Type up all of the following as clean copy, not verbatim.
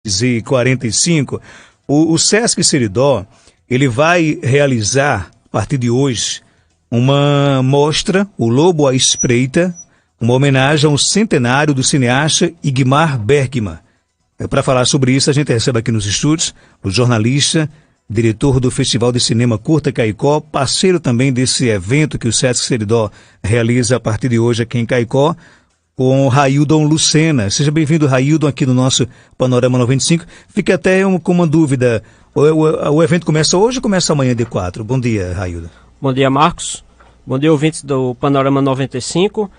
e 45, o Sesc Seridó, ele vai realizar, a partir de hoje, uma mostra, o Lobo à Espreita, uma homenagem ao centenário do cineasta Ingmar Bergman. Para falar sobre isso, a gente recebe aqui nos estúdios o jornalista, diretor do Festival de Cinema Curta Caicó, parceiro também desse evento que o Sesc Seridó realiza a partir de hoje aqui em Caicó, com Raildon Lucena. Seja bem-vindo, Raildon, aqui no nosso Panorama 95. Fica até com uma dúvida, o evento começa hoje ou começa amanhã de 4? Bom dia, Raildon. Bom dia, Marcos. Bom dia, ouvintes do Panorama 95.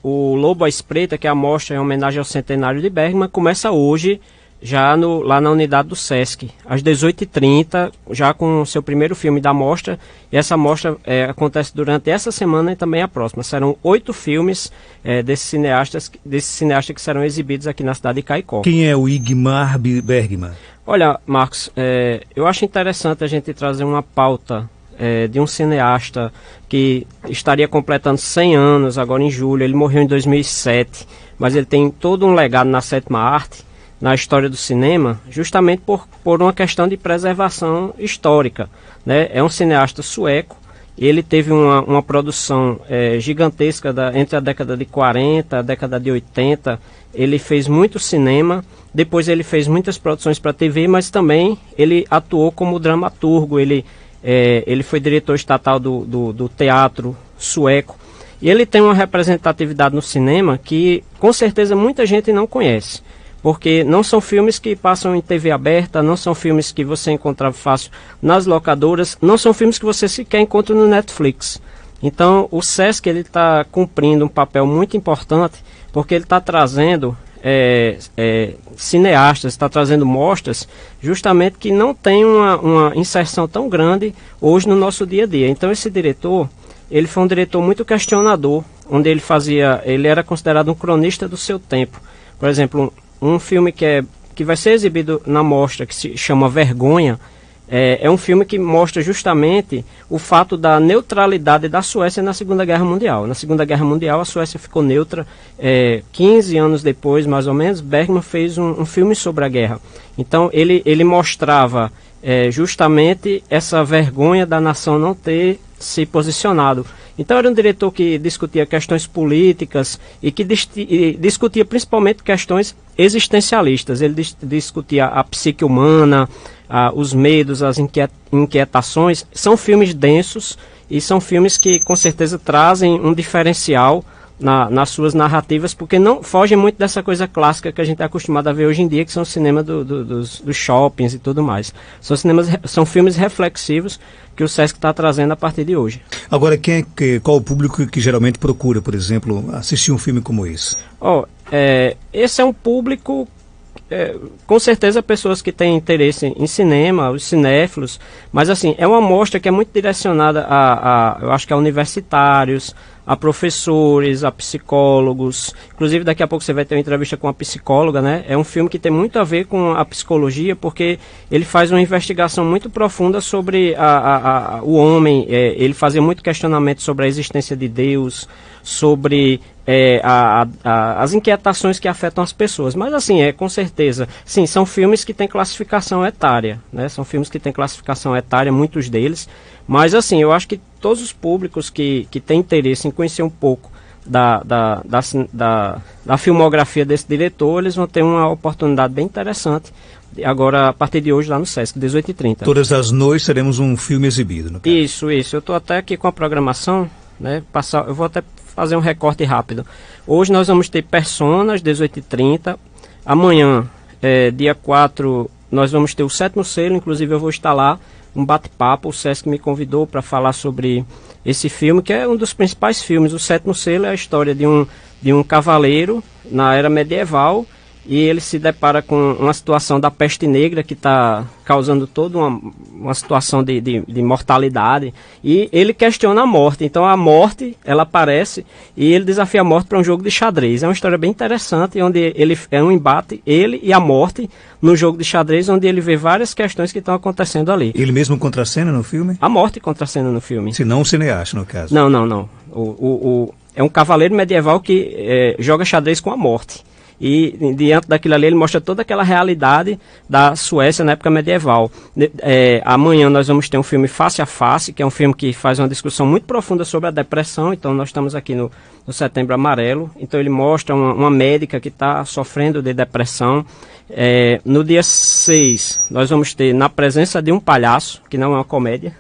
O Lobo à Espreita, que é a mostra em homenagem ao centenário de Bergman, começa hoje, já lá na unidade do Sesc, às 18h30, já com o seu primeiro filme da mostra. E essa mostra acontece durante essa semana e também a próxima. Serão 8 filmes desses cineastas que serão exibidos aqui na cidade de Caicó. Quem é o Ingmar Bergman? Olha, Marcos, eu acho interessante a gente trazer uma pauta de um cineasta que estaria completando 100 anos agora em julho. Ele morreu em 2007, mas ele tem todo um legado na sétima arte, na história do cinema, justamente por uma questão de preservação histórica, né? É um cineasta sueco. Ele teve uma produção gigantesca entre a década de 40 e a década de 80. Ele fez muito cinema, depois ele fez muitas produções para TV, mas também ele atuou como dramaturgo. Ele foi diretor estatal do teatro sueco. E ele tem uma representatividade no cinema que, com certeza, muita gente não conhece. Porque não são filmes que passam em TV aberta, não são filmes que você encontra fácil nas locadoras, não são filmes que você sequer encontra no Netflix. Então, o Sesc está cumprindo um papel muito importante, porque ele está trazendo cineastas, está trazendo mostras justamente que não tem uma inserção tão grande hoje no nosso dia a dia. Então esse diretor, ele foi um diretor muito questionador, onde ele era considerado um cronista do seu tempo. Por exemplo, um filme que vai ser exibido na mostra, que se chama Vergonha, é um filme que mostra justamente o fato da neutralidade da Suécia na Segunda Guerra Mundial. Na Segunda Guerra Mundial, a Suécia ficou neutra. 15 anos depois, mais ou menos, Bergman fez um filme sobre a guerra. Então, ele mostrava justamente essa vergonha da nação não ter se posicionado. Então, era um diretor que discutia questões políticas e que discutia principalmente questões existencialistas. Ele discutia a psique humana, os medos, as inquietações. São filmes densos e são filmes que com certeza trazem um diferencial nas suas narrativas, porque não fogem muito dessa coisa clássica que a gente é acostumado a ver hoje em dia, que são o cinema dos shoppings e tudo mais. São filmes reflexivos que o Sesc está trazendo a partir de hoje. Agora, qual o público que geralmente procura, por exemplo, assistir um filme como esse? Esse é um público, com certeza, pessoas que têm interesse em cinema, os cinéfilos, mas assim, é uma mostra que é muito direcionada eu acho que a universitários, a professores, a psicólogos. Inclusive, daqui a pouco você vai ter uma entrevista com uma psicóloga, né? É um filme que tem muito a ver com a psicologia, porque ele faz uma investigação muito profunda sobre o homem. Ele fazia muito questionamento sobre a existência de Deus, sobre as inquietações que afetam as pessoas. Mas assim, com certeza, sim, são filmes que têm classificação etária, né? São filmes que têm classificação etária, muitos deles. Mas assim, eu acho que todos os públicos que têm interesse em conhecer um pouco da filmografia desse diretor, eles vão ter uma oportunidade bem interessante agora, a partir de hoje, lá no Sesc, 18h30. Todas as noites teremos um filme exibido, no caso. Isso. Eu estou até aqui com a programação, né? Eu vou até fazer um recorte rápido. Hoje nós vamos ter Personas, 18h30. Amanhã, dia 4, nós vamos ter o Sétimo Selo, inclusive eu vou estar lá, um bate-papo. O Sesc me convidou para falar sobre esse filme, que é um dos principais filmes. O Sétimo Selo é a história de um cavaleiro na era medieval, e ele se depara com uma situação da peste negra que está causando toda uma situação de mortalidade, e ele questiona a morte. Então a morte, ela aparece e ele desafia a morte para um jogo de xadrez. É uma história bem interessante, onde é um embate, ele e a morte, no jogo de xadrez, onde ele vê várias questões que estão acontecendo ali. Ele mesmo contracena no filme? A morte contracena no filme. Se não o cineasta, no caso. Não. É um cavaleiro medieval que joga xadrez com a morte. e diante daquilo ali ele mostra toda aquela realidade da Suécia na época medieval. Amanhã nós vamos ter um filme Face a Face, que é um filme que faz uma discussão muito profunda sobre a depressão. Então nós estamos aqui no Setembro Amarelo. Então ele mostra uma médica que está sofrendo de depressão. No dia 6 nós vamos ter Na Presença de um Palhaço, que não é uma comédia,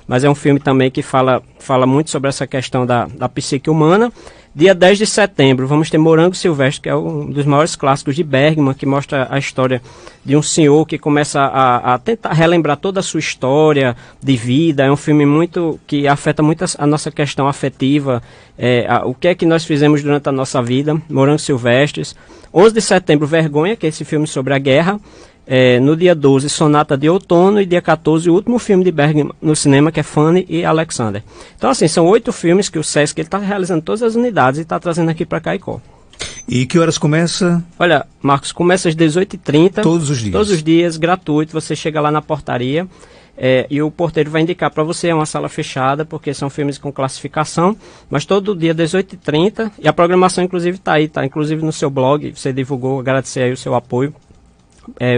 mas é um filme também que fala muito sobre essa questão da psique humana. Dia 10 de setembro, vamos ter Morango Silvestre, que é um dos maiores clássicos de Bergman, que mostra a história de um senhor que começa a tentar relembrar toda a sua história de vida. É um filme que afeta muito a nossa questão afetiva, o que é que nós fizemos durante a nossa vida. Morango Silvestres. 11 de setembro, Vergonha, que é esse filme sobre a guerra. No dia 12, Sonata de Outono, e dia 14, o último filme de Bergman no cinema, que é Fanny e Alexander. Então, assim, são 8 filmes que o Sesc está realizando todas as unidades e está trazendo aqui para Caicó. E que horas começa? Olha, Marcos, começa às 18h30. Todos os dias? Todos os dias, gratuito. Você chega lá na portaria e o porteiro vai indicar para você, é uma sala fechada, porque são filmes com classificação, mas todo dia 18h30, e a programação inclusive está aí, está inclusive no seu blog, você divulgou, agradecer aí o seu apoio.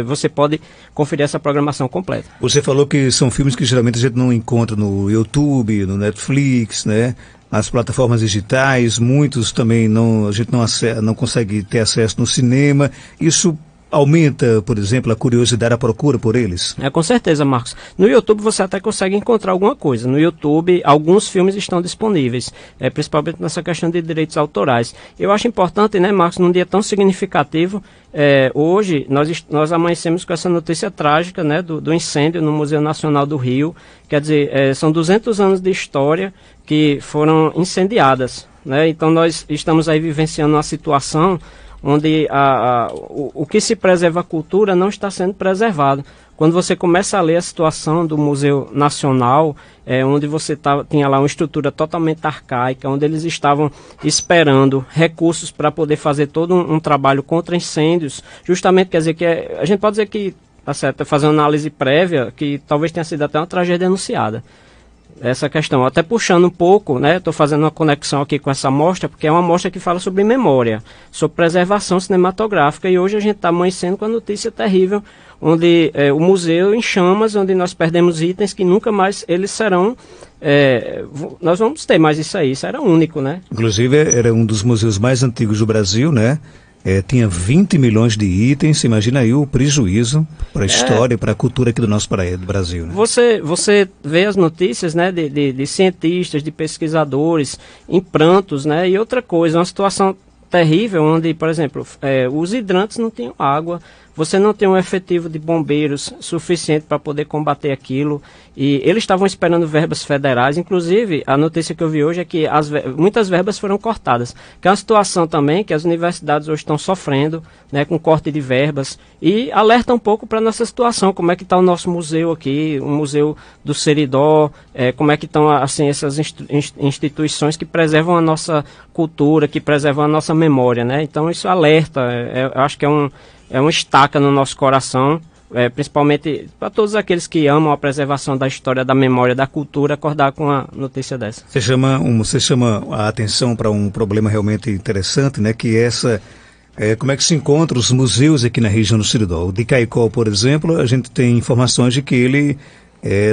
Você pode conferir essa programação completa. Você falou que são filmes que geralmente a gente não encontra no YouTube, no Netflix, né? As plataformas digitais, muitos também a gente não consegue ter acesso no cinema. Isso aumenta, por exemplo, a curiosidade, a procura por eles? Com certeza, Marcos. No YouTube você até consegue encontrar alguma coisa. No YouTube, alguns filmes estão disponíveis, principalmente nessa questão de direitos autorais. Eu acho importante, né, Marcos, num dia tão significativo, hoje nós amanhecemos com essa notícia trágica, né, do incêndio no Museu Nacional do Rio. Quer dizer, são 200 anos de história que foram incendiadas, né? Então nós estamos aí vivenciando uma situação onde o que se preserva a cultura não está sendo preservado. Quando você começa a ler a situação do Museu Nacional, onde você tinha lá uma estrutura totalmente arcaica, onde eles estavam esperando recursos para poder fazer todo um trabalho contra incêndios, justamente, quer dizer, que a gente pode dizer que, tá certo, fazer uma análise prévia, que talvez tenha sido até uma tragédia anunciada. Essa questão, até puxando um pouco, né, estou fazendo uma conexão aqui com essa mostra, porque é uma mostra que fala sobre memória, sobre preservação cinematográfica, e hoje a gente está amanhecendo com a notícia terrível, onde o museu em chamas, onde nós perdemos itens que nunca mais eles serão, nós vamos ter mais isso aí, isso era único, né? Inclusive era um dos museus mais antigos do Brasil, né? Tinha 20 milhões de itens, imagina aí o prejuízo para a história, para a cultura aqui do nosso do Brasil. Né? Você vê as notícias, né, de cientistas, de pesquisadores em prantos, né, e outra coisa, uma situação terrível onde, por exemplo, os hidrantes não tinham água, você não tem um efetivo de bombeiros suficiente para poder combater aquilo, e eles estavam esperando verbas federais. Inclusive, a notícia que eu vi hoje é que muitas verbas foram cortadas, que é uma situação também que as universidades hoje estão sofrendo, né, com corte de verbas, e alerta um pouco para a nossa situação, como é que está o nosso museu aqui, o Museu do Seridó, como é que estão assim, essas instituições que preservam a nossa cultura, que preservam a nossa memória, né? Então isso alerta, eu acho que é uma estaca no nosso coração, principalmente para todos aqueles que amam a preservação da história, da memória, da cultura, acordar com uma notícia dessa. Você chama a atenção para um problema realmente interessante, né? Que como é que se encontram os museus aqui na região do Seridó. O de Caicó, por exemplo, a gente tem informações de que ele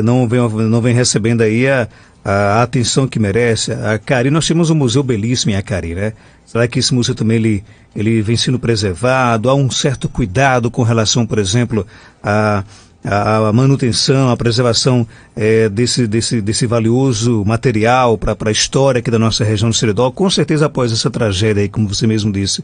não vem recebendo aí a atenção que merece. A Acari, nós temos um museu belíssimo em Acari, né? Será que esse museu também ele vem sendo preservado? Há um certo cuidado com relação, por exemplo, à manutenção, à preservação desse valioso material para a história aqui da nossa região do Seridó? Com certeza, após essa tragédia aí, como você mesmo disse,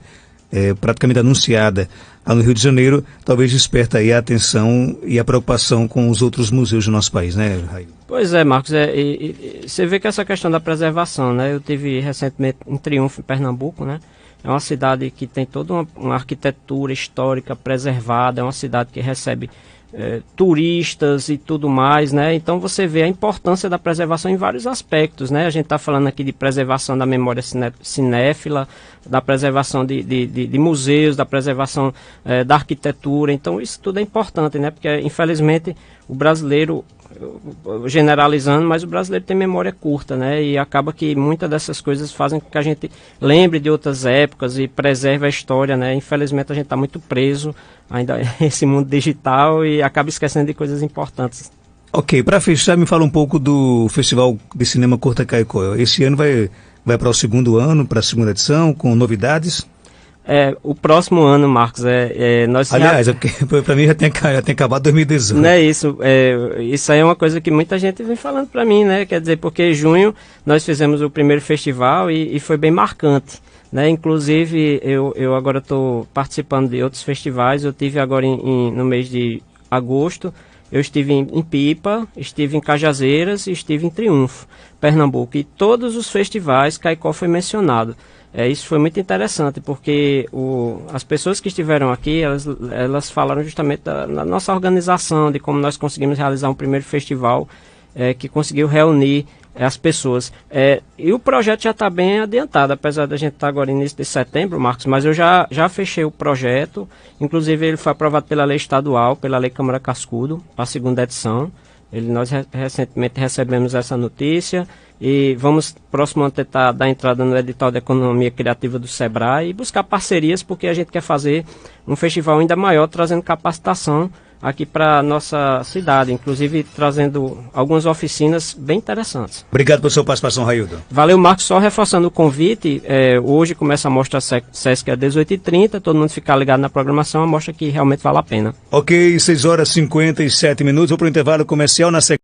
praticamente anunciada lá no Rio de Janeiro, talvez desperta aí a atenção e a preocupação com os outros museus do nosso país, né, Raio? Pois é, Marcos, e você vê que essa questão da preservação, né, eu tive recentemente em Triunfo, em Pernambuco, né, é uma cidade que tem toda uma arquitetura histórica preservada, é uma cidade que recebe turistas e tudo mais, né? Então você vê a importância da preservação em vários aspectos, né? A gente está falando aqui de preservação da memória cinéfila, da preservação de museus, da preservação da arquitetura. Então isso tudo é importante, né? Porque infelizmente o brasileiro generalizando, mas o brasileiro tem memória curta, né? E acaba que muitas dessas coisas fazem com que a gente lembre de outras épocas e preserve a história, né? Infelizmente a gente está muito preso ainda nesse mundo digital e acaba esquecendo de coisas importantes. Ok, para fechar, me fala um pouco do Festival de Cinema Curta Caicó. Esse ano vai para o segundo ano, para a segunda edição, com novidades? O próximo ano, Marcos, nós... Aliás, para mim já tem acabado 2018. Não é isso. Isso aí é uma coisa que muita gente vem falando para mim, né? Quer dizer, porque em junho nós fizemos o primeiro festival e foi bem marcante, né? Inclusive, eu agora estou participando de outros festivais. Eu tive agora no mês de agosto, eu estive em Pipa, estive em Cajazeiras e estive em Triunfo, Pernambuco. E todos os festivais, Caicó foi mencionado. Isso foi muito interessante, porque as pessoas que estiveram aqui, elas falaram justamente da nossa organização, de como nós conseguimos realizar um primeiro festival que conseguiu reunir as pessoas. E o projeto já está bem adiantado, apesar da gente estar agora no início de setembro, Marcos, mas eu já fechei o projeto, inclusive ele foi aprovado pela lei estadual, pela lei Câmara Cascudo, para a segunda edição. Nós recentemente recebemos essa notícia e vamos próximo ano tentar dar entrada no edital de economia criativa do Sebrae e buscar parcerias, porque a gente quer fazer um festival ainda maior, trazendo capacitação aqui para a nossa cidade, inclusive trazendo algumas oficinas bem interessantes. Obrigado pela sua participação, Raildo. Valeu, Marcos. Só reforçando o convite, hoje começa a mostra Sesc às 18h30, todo mundo ficar ligado na programação, a mostra que realmente vale a pena. Ok, 6 horas e 57 minutos, vou para o intervalo comercial na sequência.